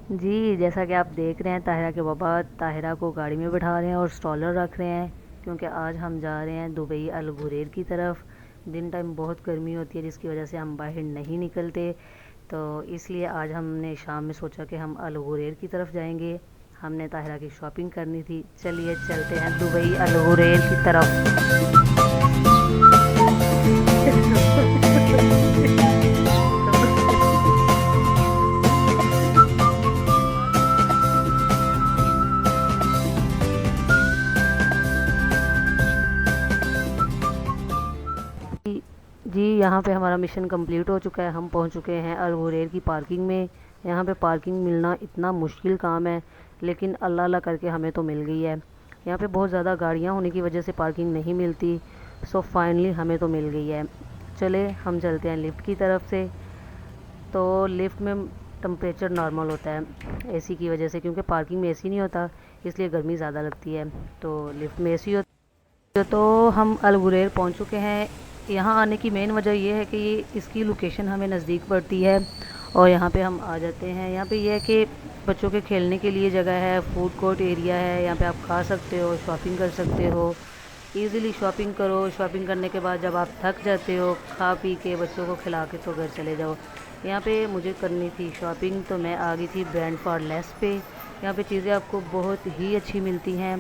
जी, जैसा कि आप देख रहे हैं ताहिरा के पापा ताहिरा को गाड़ी में बिठा रहे हैं और स्ट्रॉलर रख रहे हैं, क्योंकि आज हम जा रहे हैं दुबई अल गुरेर की तरफ। दिन टाइम बहुत गर्मी होती है जिसकी वजह से हम बाहर नहीं निकलते, तो इसलिए आज हमने शाम में सोचा कि हम अल गुरेर की तरफ जाएंगे। हमने ताहिरा की शॉपिंग करनी थी। चलिए चलते हैं दुबई अल गुरेर की तरफ। जी, यहाँ पे हमारा मिशन कंप्लीट हो चुका है। हम पहुँच चुके हैं अल गुरेर की पार्किंग में। यहाँ पे पार्किंग मिलना इतना मुश्किल काम है, लेकिन अल्लाह अल्लाह करके हमें तो मिल गई है। यहाँ पे बहुत ज़्यादा गाड़ियाँ होने की वजह से पार्किंग नहीं मिलती, सो फाइनली हमें तो मिल गई है। चले हम चलते हैं लिफ्ट की तरफ से। तो लिफ्ट में टम्परेचर नॉर्मल होता है एसी की वजह से, क्योंकि पार्किंग में एसी नहीं होता, इसलिए गर्मी ज़्यादा लगती है। तो लिफ्ट में एसी होती है। तो हम अल गुरेर पहुँच चुके हैं। यहाँ आने की मेन वजह ये है कि इसकी लोकेशन हमें नज़दीक पड़ती है और यहाँ पे हम आ जाते हैं। यहाँ पे ये है कि बच्चों के खेलने के लिए जगह है, फूड कोर्ट एरिया है, यहाँ पे आप खा सकते हो, शॉपिंग कर सकते हो। ईज़िली शॉपिंग करो। शॉपिंग करने के बाद जब आप थक जाते हो, खा पी के बच्चों को खिला के तो घर चले जाओ। यहाँ पे मुझे करनी थी शॉपिंग, तो मैं आ गई थी ब्रांड फॉर लेस पे। यहाँ पे चीज़ें आपको बहुत ही अच्छी मिलती हैं,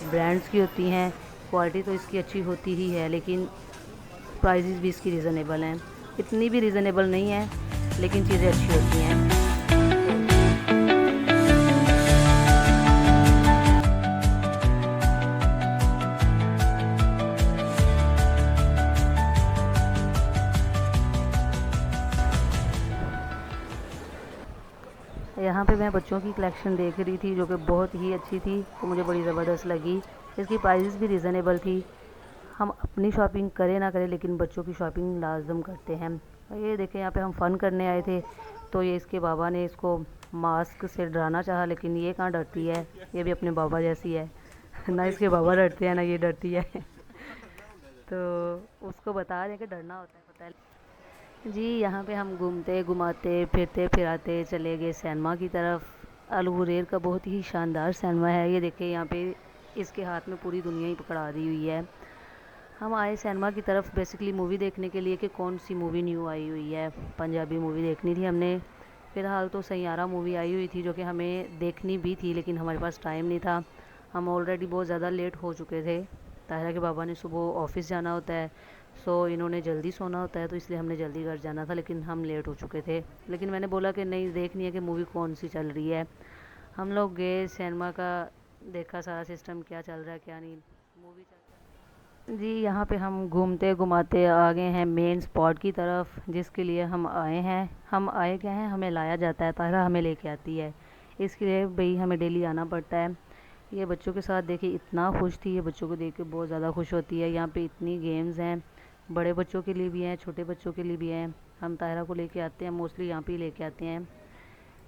ब्रांड्स की होती हैं। क्वालिटी तो इसकी अच्छी होती ही है, लेकिन प्राइजेज़ भी इसकी रीज़नेबल हैं। इतनी भी रीज़नेबल नहीं है, लेकिन चीज़ें अच्छी होती हैं। यहाँ पे मैं बच्चों की कलेक्शन देख रही थी जो कि बहुत ही अच्छी थी, तो मुझे बड़ी ज़बरदस्त लगी। इसकी प्राइसेस भी रीज़नेबल थी। हम अपनी शॉपिंग करें ना करें, लेकिन बच्चों की शॉपिंग लाजम करते हैं। ये देखें, यहाँ पे हम फ़न करने आए थे, तो ये इसके बाबा ने इसको मास्क से डराना चाहा, लेकिन ये कहाँ डरती है, ये भी अपने बाबा जैसी है। ना इसके बाबा डरते हैं ना ये डरती है। तो उसको बता रहे हैं कि डरना होता है, पता है। जी, यहाँ पे हम घूमते घुमाते फिरते फिराते चले गए सिनेमा की तरफ। अल गुरेर का बहुत ही शानदार सिनेमा है। ये देखिए, यहाँ पे इसके हाथ में पूरी दुनिया ही पकड़ा दी हुई है। हम आए सिनेमा की तरफ बेसिकली मूवी देखने के लिए कि कौन सी मूवी न्यू आई हुई है। पंजाबी मूवी देखनी थी हमने। फ़िलहाल तो सैयारा मूवी आई हुई थी जो कि हमें देखनी भी थी, लेकिन हमारे पास टाइम नहीं था। हम ऑलरेडी बहुत ज़्यादा लेट हो चुके थे। ताहिरा के बाबा ने सुबह ऑफिस जाना होता है, सो इन्होंने जल्दी सोना होता है, तो इसलिए हमने जल्दी घर जाना था, लेकिन हम लेट हो चुके थे। लेकिन मैंने बोला कि नहीं, देखनी है कि मूवी कौन सी चल रही है। हम लोग गए सिनेमा का, देखा सारा सिस्टम क्या चल रहा है क्या नहीं। मूवी जी, यहाँ पे हम घूमते घुमाते आ गए हैं मेन स्पॉट की तरफ, जिसके लिए हम आए हैं। हम आए क्या हैं, हमें लाया जाता है, ताहिरा हमें लेके आती है। इसके लिए भाई हमें डेली आना पड़ता है। ये बच्चों के साथ देखिए इतना खुश थी, ये बच्चों को देख के बहुत ज़्यादा खुश होती है। यहाँ पे इतनी गेम्स हैं, बड़े बच्चों के लिए भी हैं, छोटे बच्चों के लिए भी हैं। हम ताहिरा को लेके आते हैं, मोस्टली यहाँ पे ही लेके आते हैं।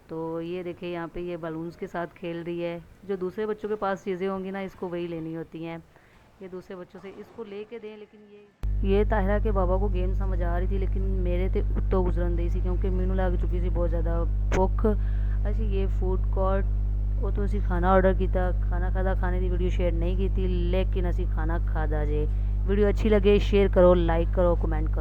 तो ये देखिए, यहाँ पे ये बलून्स के साथ खेल रही है। जो दूसरे बच्चों के पास चीज़ें होंगी ना, इसको वही लेनी होती हैं। ये दूसरे बच्चों से इसको लेके दें, लेकिन ये ताहिरा के बाबा को गेम समझ आ रही थी, लेकिन मेरे ते उत्तो गुजरन दी सी, क्योंकि मैनू लग चुकी सी बहुत ज़्यादा भुख। अच्छा, ये फूड कोर्ट, वो तो असी खाना ऑर्डर किया, खाना खादा, खाने की वीडियो शेयर नहीं की थी, लेकिन असी खाना खादा जे। वीडियो अच्छी लगे शेयर करो, लाइक करो, कमेंट करो।